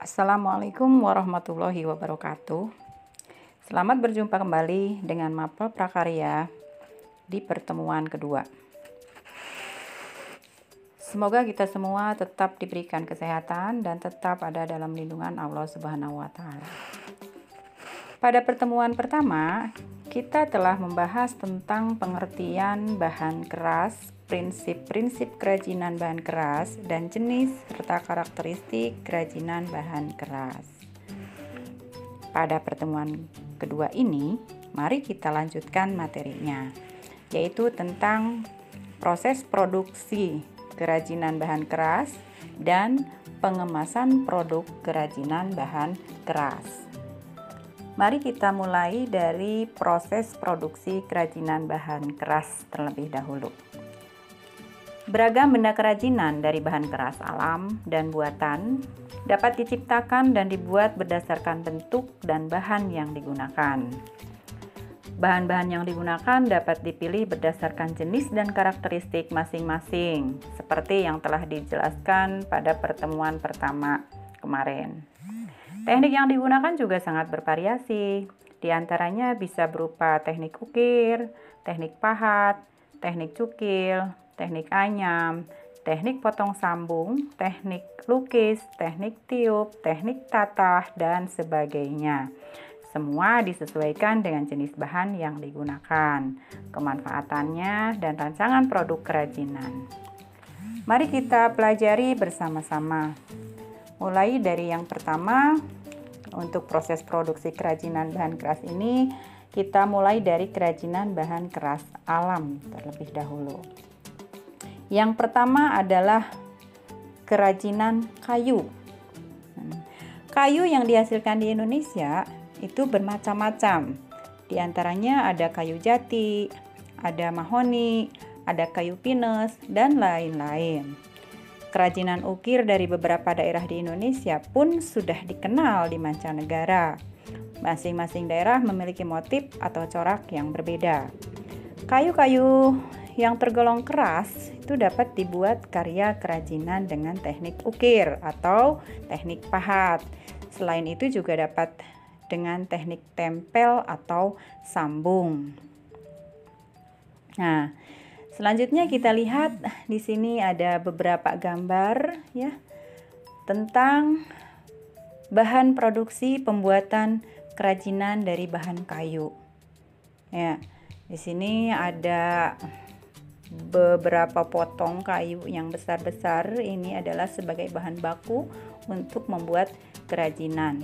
Assalamualaikum warahmatullahi wabarakatuh. Selamat berjumpa kembali dengan Mapel Prakarya di pertemuan kedua. Semoga kita semua tetap diberikan kesehatan dan tetap ada dalam lindungan Allah Subhanahu wa Ta'ala. Pada pertemuan pertama, kita telah membahas tentang pengertian bahan keras, prinsip-prinsip kerajinan bahan keras, dan jenis serta karakteristik kerajinan bahan keras. Pada pertemuan kedua ini, mari kita lanjutkan materinya, yaitu tentang proses produksi kerajinan bahan keras dan pengemasan produk kerajinan bahan keras. Mari kita mulai dari proses produksi kerajinan bahan keras terlebih dahulu. Beragam benda kerajinan dari bahan keras alam dan buatan dapat diciptakan dan dibuat berdasarkan bentuk dan bahan yang digunakan. Bahan-bahan yang digunakan dapat dipilih berdasarkan jenis dan karakteristik masing-masing, seperti yang telah dijelaskan pada pertemuan pertama kemarin. Teknik yang digunakan juga sangat bervariasi. Di antaranya bisa berupa teknik ukir, teknik pahat, teknik cukil, teknik anyam, teknik potong sambung, teknik lukis, teknik tiup, teknik tatah, dan sebagainya. Semua disesuaikan dengan jenis bahan yang digunakan, kemanfaatannya, dan rancangan produk kerajinan. Mari kita pelajari bersama-sama. Mulai dari yang pertama, untuk proses produksi kerajinan bahan keras ini, kita mulai dari kerajinan bahan keras alam terlebih dahulu. Yang pertama adalah kerajinan kayu. Kayu yang dihasilkan di Indonesia itu bermacam-macam. Di antaranya ada kayu jati, ada mahoni, ada kayu pinus, dan lain-lain. Kerajinan ukir dari beberapa daerah di Indonesia pun sudah dikenal di mancanegara. Masing-masing daerah memiliki motif atau corak yang berbeda. Kayu-kayu yang tergolong keras itu dapat dibuat karya kerajinan dengan teknik ukir atau teknik pahat. Selain itu juga dapat dengan teknik tempel atau sambung. Nah, selanjutnya kita lihat di sini ada beberapa gambar ya tentang bahan produksi pembuatan kerajinan dari bahan kayu. Ya, di sini ada beberapa potong kayu yang besar-besar. Ini adalah sebagai bahan baku untuk membuat kerajinan.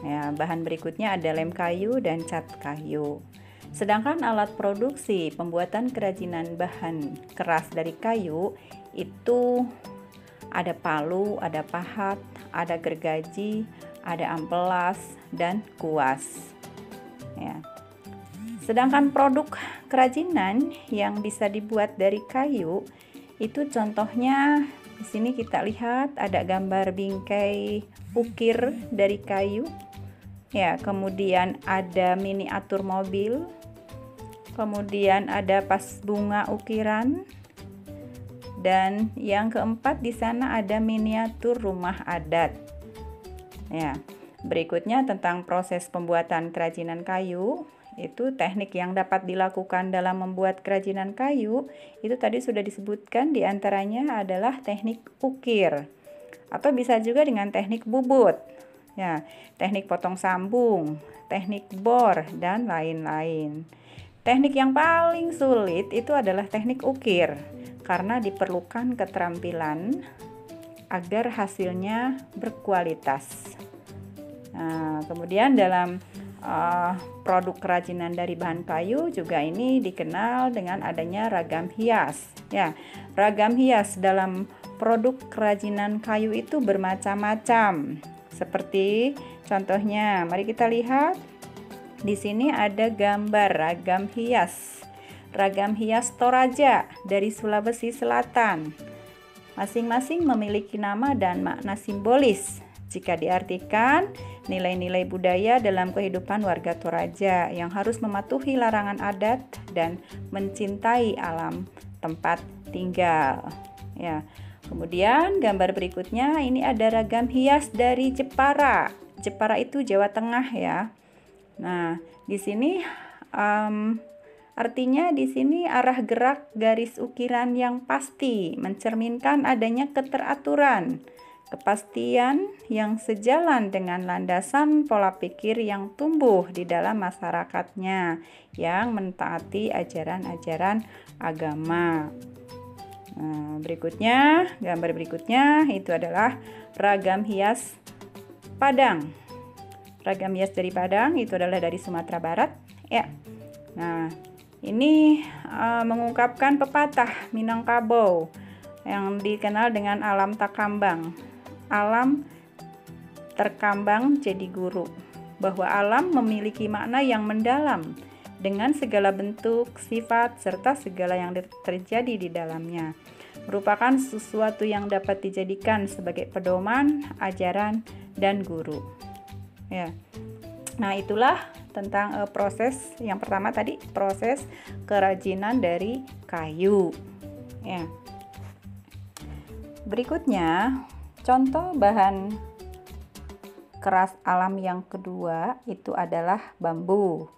Ya, bahan berikutnya ada lem kayu dan cat kayu. Sedangkan alat produksi pembuatan kerajinan bahan keras dari kayu itu ada palu, ada pahat, ada gergaji, ada amplas, dan kuas. Ya. Sedangkan produk kerajinan yang bisa dibuat dari kayu itu contohnya di sini kita lihat ada gambar bingkai ukir dari kayu. Ya, kemudian ada miniatur mobil. Kemudian ada vas bunga ukiran, dan yang keempat di sana ada miniatur rumah adat. Ya, berikutnya tentang proses pembuatan kerajinan kayu, itu teknik yang dapat dilakukan dalam membuat kerajinan kayu, itu tadi sudah disebutkan, di antaranya adalah teknik ukir, atau bisa juga dengan teknik bubut. Ya, teknik potong sambung, teknik bor, dan lain-lain. Teknik yang paling sulit itu adalah teknik ukir, karena diperlukan keterampilan agar hasilnya berkualitas. Nah, kemudian dalam produk kerajinan dari bahan kayu juga ini dikenal dengan adanya ragam hias. Ya, ragam hias dalam produk kerajinan kayu itu bermacam-macam. Seperti contohnya, mari kita lihat. Di sini ada gambar ragam hias. Ragam hias Toraja dari Sulawesi Selatan. Masing-masing memiliki nama dan makna simbolis. Jika diartikan, nilai-nilai budaya dalam kehidupan warga Toraja yang harus mematuhi larangan adat dan mencintai alam tempat tinggal. Ya, Kemudian gambar berikutnya ini ada ragam hias dari Jepara. Jepara itu Jawa Tengah ya. Nah, di sini artinya di sini arah gerak garis ukiran yang pasti mencerminkan adanya keteraturan, kepastian yang sejalan dengan landasan pola pikir yang tumbuh di dalam masyarakatnya yang mentaati ajaran-ajaran agama. Nah, gambar berikutnya itu adalah ragam hias Padang. Ragam hias dari Padang itu adalah dari Sumatera Barat, ya. Nah, ini mengungkapkan pepatah Minangkabau yang dikenal dengan alam takambang. Alam terkambang jadi guru, bahwa alam memiliki makna yang mendalam dengan segala bentuk, sifat, serta segala yang terjadi di dalamnya. Merupakan sesuatu yang dapat dijadikan sebagai pedoman, ajaran, dan guru. Ya. Nah, itulah tentang proses yang pertama tadi, proses kerajinan dari kayu. Ya. Berikutnya, contoh bahan keras alam yang kedua itu adalah bambu.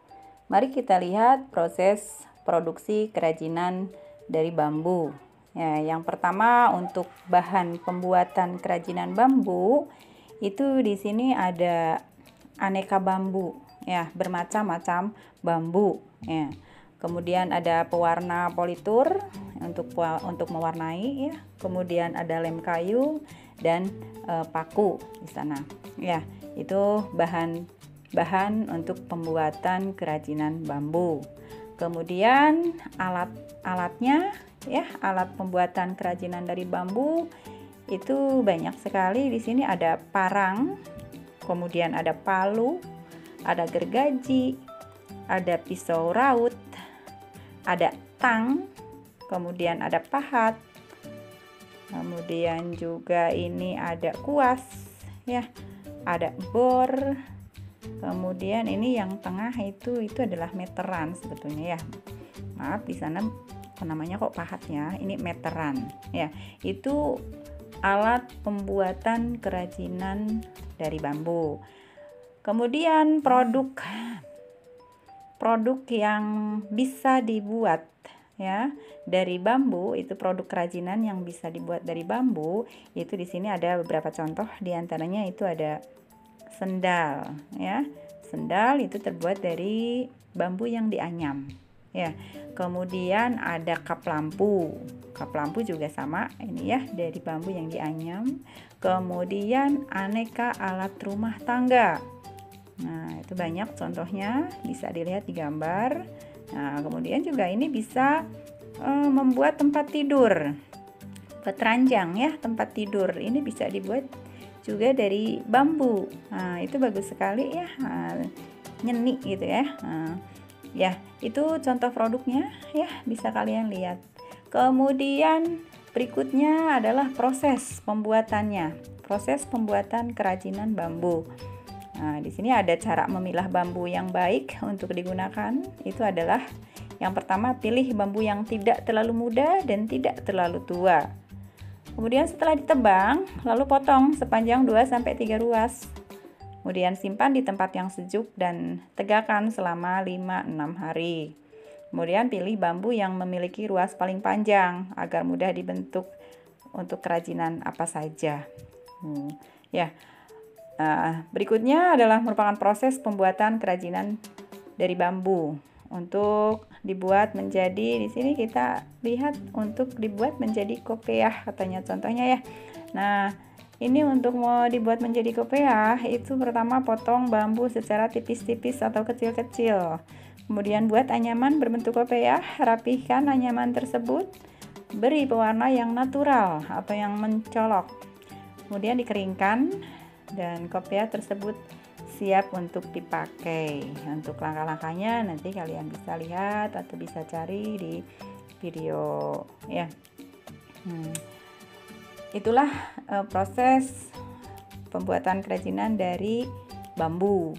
Mari kita lihat proses produksi kerajinan dari bambu. Ya, yang pertama untuk bahan pembuatan kerajinan bambu itu di sini ada aneka bambu, ya, bermacam-macam bambu. Ya. Kemudian ada pewarna politur untuk mewarnai, ya. Kemudian ada lem kayu dan paku di sana. Ya, itu bahan untuk pembuatan kerajinan bambu. Kemudian alatnya, ya, alat pembuatan kerajinan dari bambu itu banyak sekali. Di sini ada parang, kemudian ada palu, ada gergaji, ada pisau raut, ada tang, kemudian ada pahat, kemudian juga ini ada kuas, ya, ada bor. Kemudian ini yang tengah itu adalah meteran sebetulnya, ya. Maaf, di sana namanya kok pahat, ya. Ini meteran, ya. Itu alat pembuatan kerajinan dari bambu. Kemudian produk yang bisa dibuat, ya, dari bambu, itu produk kerajinan yang bisa dibuat dari bambu. Itu di sini ada beberapa contoh, di antaranya itu ada sendal, ya. Sendal itu terbuat dari bambu yang dianyam, ya. Kemudian ada kap lampu. Kap lampu juga sama, ini ya, dari bambu yang dianyam. Kemudian aneka alat rumah tangga. Nah, itu banyak contohnya, bisa dilihat di gambar. Nah, kemudian juga ini bisa membuat tempat tidur. Petranjang, ya, tempat tidur. Ini bisa dibuat juga dari bambu. Nah, itu bagus sekali, ya, nyeni gitu, ya. Ya, itu contoh produknya, ya, bisa kalian lihat. Kemudian berikutnya adalah proses pembuatannya, proses pembuatan kerajinan bambu. Nah, di sini ada cara memilah bambu yang baik untuk digunakan. Itu adalah yang pertama, pilih bambu yang tidak terlalu muda dan tidak terlalu tua. Kemudian setelah ditebang, lalu potong sepanjang 2-3 ruas. Kemudian simpan di tempat yang sejuk dan tegakkan selama 5-6 hari. Kemudian pilih bambu yang memiliki ruas paling panjang agar mudah dibentuk untuk kerajinan apa saja. Ya. Berikutnya adalah merupakan proses pembuatan kerajinan dari bambu. Untuk dibuat menjadi, di sini kita lihat untuk dibuat menjadi kopiah katanya contohnya, ya. Nah, ini untuk mau dibuat menjadi kopiah itu pertama potong bambu secara tipis-tipis atau kecil-kecil. Kemudian buat anyaman berbentuk kopiah, rapihkan anyaman tersebut, beri pewarna yang natural atau yang mencolok. Kemudian dikeringkan dan kopiah tersebut siap untuk dipakai. Untuk langkah-langkahnya nanti kalian bisa lihat atau bisa cari di video, ya. Itulah proses pembuatan kerajinan dari bambu.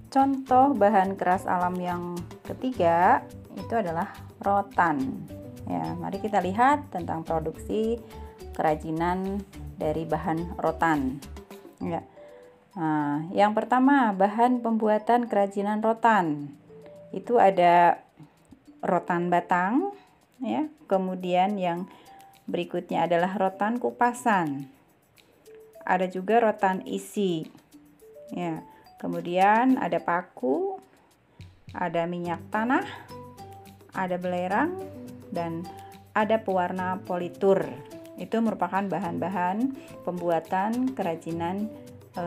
Contoh bahan keras alam yang ketiga itu adalah rotan, Ya, mari kita lihat tentang produksi kerajinan dari bahan rotan. Ya. Nah, yang pertama, bahan pembuatan kerajinan rotan. Itu ada rotan batang, ya. Kemudian yang berikutnya adalah rotan kupasan. Ada juga rotan isi. Ya. Kemudian ada paku, ada minyak tanah, ada belerang, dan ada pewarna politur. Itu merupakan bahan-bahan pembuatan kerajinan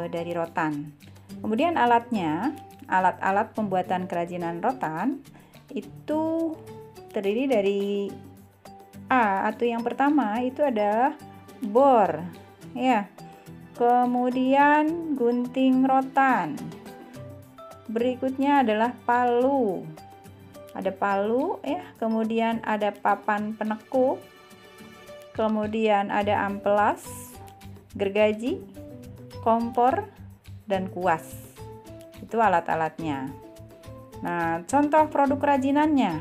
dari rotan. Kemudian alatnya, alat-alat pembuatan kerajinan rotan itu terdiri dari atau yang pertama itu adalah bor, ya. Kemudian gunting rotan. Berikutnya adalah palu. Ada palu, ya. Kemudian ada papan penekuk. Kemudian ada amplas, gergaji, kompor, dan kuas. Itu alat-alatnya. Nah, contoh produk kerajinannya.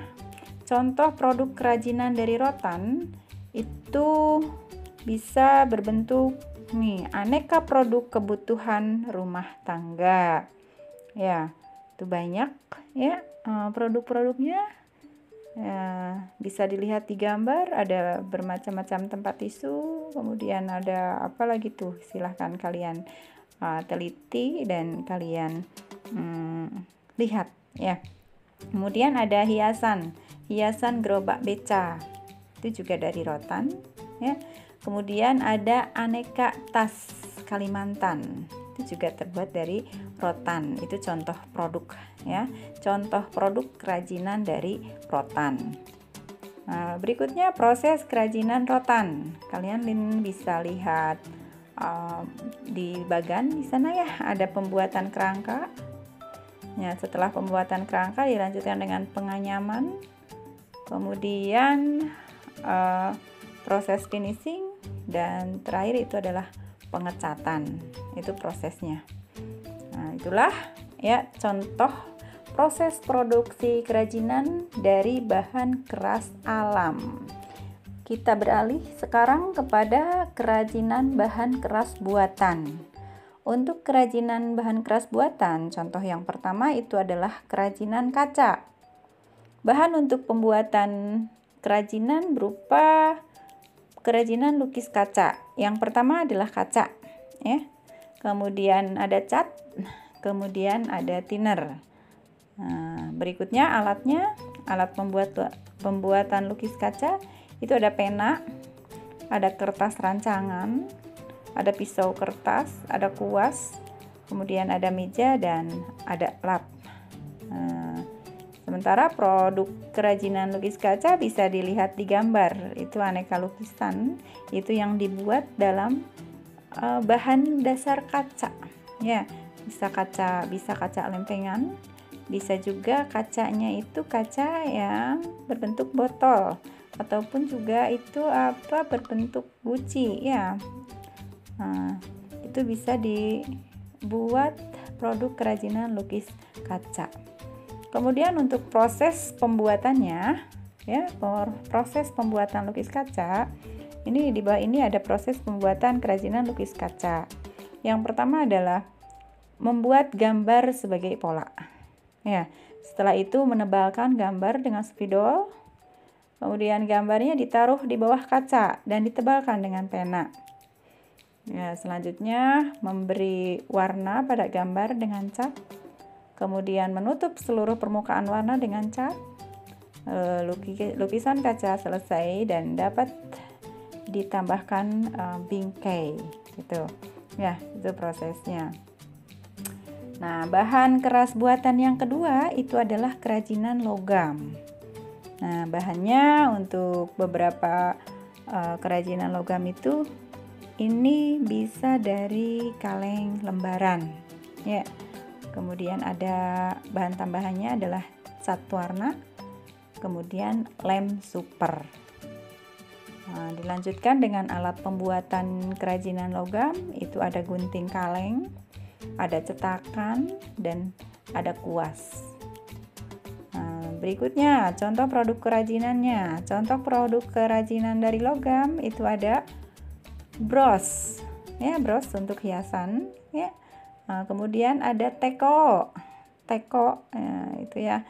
Contoh produk kerajinan dari rotan itu bisa berbentuk aneka produk kebutuhan rumah tangga. Ya, itu banyak ya produk-produknya. Ya, bisa dilihat di gambar, ada bermacam-macam tempat tisu, kemudian ada apa lagi tuh, silahkan kalian teliti dan kalian lihat ya. Kemudian ada hiasan gerobak beca, itu juga dari rotan ya. Kemudian ada aneka tas Kalimantan, itu juga terbuat dari rotan. Itu contoh produk ya, contoh produk kerajinan dari rotan. Nah, berikutnya proses kerajinan rotan. Kalian bisa lihat di bagan di sana ya, ada pembuatan kerangka. Ya, setelah pembuatan kerangka dilanjutkan dengan penganyaman, kemudian proses finishing, dan terakhir itu adalah pengecatan. Itu prosesnya. Nah, itulah ya contoh proses produksi kerajinan dari bahan keras alam. Kita beralih sekarang kepada kerajinan bahan keras buatan. Untuk kerajinan bahan keras buatan, contoh yang pertama itu adalah kerajinan kaca. Bahan untuk pembuatan kerajinan berupa kerajinan lukis kaca. Yang pertama adalah kaca, ya. Kemudian ada cat, kemudian ada thinner. Nah, berikutnya alatnya, alat pembuatan lukis kaca itu ada pena, ada kertas rancangan, ada pisau kertas, ada kuas, kemudian ada meja dan ada lap. Nah, sementara produk kerajinan lukis kaca bisa dilihat di gambar. Itu aneka lukisan, itu yang dibuat dalam bahan dasar kaca. Ya, bisa kaca lempengan, bisa juga kacanya itu kaca yang berbentuk botol, ataupun juga itu berbentuk guci ya. Nah, itu bisa dibuat produk kerajinan lukis kaca. Kemudian untuk proses pembuatannya, ya, proses pembuatan lukis kaca, ini di bawah ini ada proses pembuatan kerajinan lukis kaca. Yang pertama adalah membuat gambar sebagai pola. Ya, setelah itu menebalkan gambar dengan spidol. Kemudian gambarnya ditaruh di bawah kaca dan ditebalkan dengan pena. Ya, selanjutnya memberi warna pada gambar dengan cat. Kemudian menutup seluruh permukaan warna dengan cat. Lukisan kaca selesai dan dapat ditambahkan bingkai gitu. Ya, itu prosesnya. Nah, bahan keras buatan yang kedua itu adalah kerajinan logam. Nah, bahannya untuk beberapa kerajinan logam itu ini bisa dari kaleng lembaran. Ya. Kemudian ada bahan tambahannya adalah cat warna, kemudian lem super. Nah, dilanjutkan dengan alat pembuatan kerajinan logam, itu ada gunting kaleng, ada cetakan, dan ada kuas. Nah, berikutnya contoh produk kerajinannya. Contoh produk kerajinan dari logam itu ada bros, ya, bros untuk hiasan, ya. Kemudian ada teko, itu ya,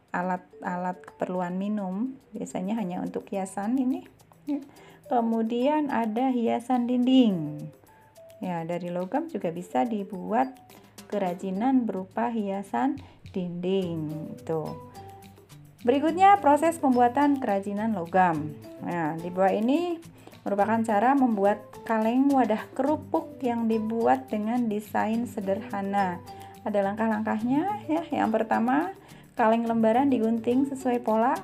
alat-alat keperluan minum, biasanya hanya untuk hiasan ini, ya. Kemudian ada hiasan dinding, ya, dari logam juga bisa dibuat kerajinan berupa hiasan dinding. Berikutnya proses pembuatan kerajinan logam. Nah, di bawah ini merupakan cara membuat kaleng wadah kerupuk yang dibuat dengan desain sederhana. Ada langkah-langkahnya, ya. Yang pertama, kaleng lembaran digunting sesuai pola.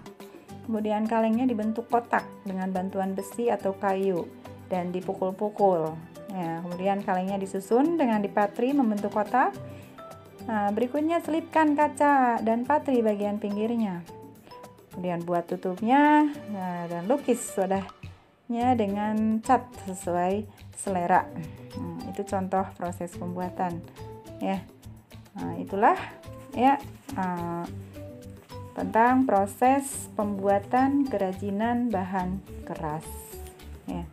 Kemudian kalengnya dibentuk kotak dengan bantuan besi atau kayu dan dipukul-pukul. Ya, kemudian kalengnya disusun dengan dipatri membentuk kotak. Nah, berikutnya selipkan kaca dan patri bagian pinggirnya. Kemudian buat tutupnya, dan lukis wadahnya dengan cat sesuai selera. Itu contoh proses pembuatan, ya. Itulah, ya, tentang proses pembuatan kerajinan bahan keras, ya.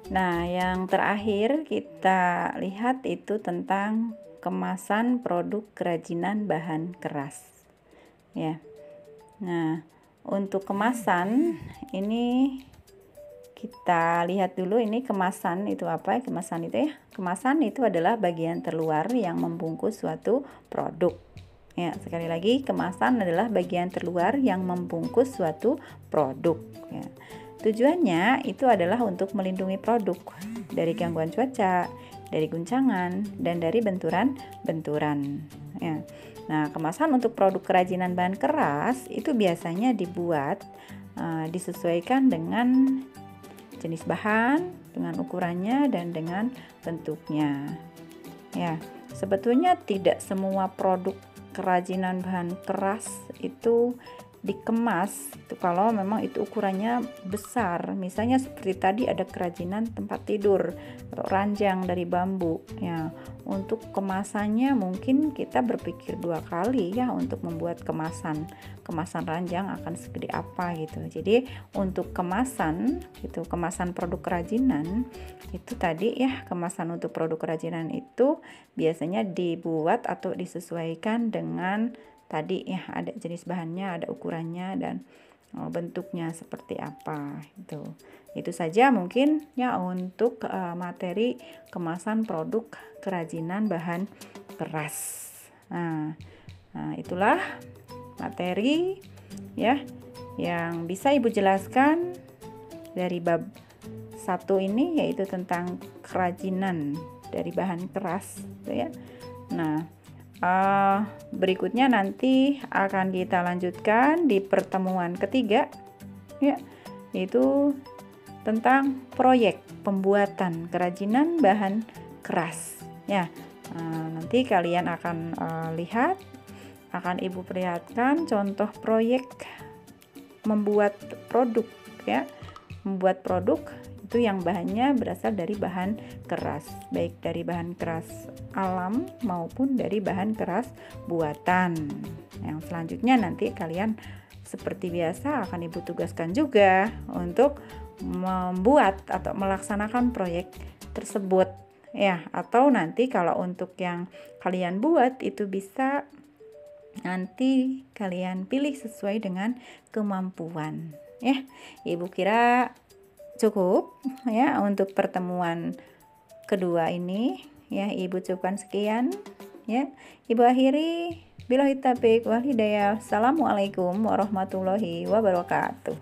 Nah, yang terakhir kita lihat itu tentang kemasan produk kerajinan bahan keras, ya. Nah, untuk kemasan ini kita lihat dulu, ini kemasan itu apa? Kemasan itu, ya, kemasan itu adalah bagian terluar yang membungkus suatu produk. Ya, sekali lagi, kemasan adalah bagian terluar yang membungkus suatu produk, ya. Tujuannya itu adalah untuk melindungi produk dari gangguan cuaca, dari guncangan, dan dari benturan-benturan, ya. Nah, kemasan untuk produk kerajinan bahan keras itu biasanya dibuat disesuaikan dengan jenis bahan, dengan ukurannya, dan dengan bentuknya. Ya, sebetulnya tidak semua produk kerajinan bahan keras itu dikemas itu kalau memang itu ukurannya besar. Misalnya seperti tadi ada kerajinan tempat tidur atau ranjang dari bambu, ya. Untuk kemasannya mungkin kita berpikir 2 kali, ya, untuk membuat kemasan ranjang akan segede apa gitu. Jadi untuk kemasan itu, kemasan produk kerajinan itu tadi, ya, kemasan untuk produk kerajinan itu biasanya dibuat atau disesuaikan dengan tadi, ya, ada jenis bahannya, ada ukurannya, dan bentuknya seperti apa. Itu saja mungkin, ya, untuk materi kemasan produk kerajinan bahan keras. Nah, itulah materi, ya, yang bisa Ibu jelaskan dari bab 1 ini, yaitu tentang kerajinan dari bahan keras, ya. Nah, berikutnya nanti akan kita lanjutkan di pertemuan ketiga, ya, yaitu tentang proyek pembuatan kerajinan bahan keras, ya. Nanti kalian akan lihat, akan Ibu perlihatkan contoh proyek membuat produk, ya, membuat produk itu yang bahannya berasal dari bahan keras, baik dari bahan keras alam maupun dari bahan keras buatan. Yang selanjutnya nanti kalian seperti biasa akan Ibu tugaskan juga untuk membuat atau melaksanakan proyek tersebut, ya. Atau nanti kalau untuk yang kalian buat itu bisa nanti kalian pilih sesuai dengan kemampuan, ya. Ibu kira cukup, ya, untuk pertemuan kedua ini, ya. Ibu cukupkan sekian, ya. Ibu akhiri, billahi taufiq wal hidayah. Assalamualaikum warahmatullahi wabarakatuh.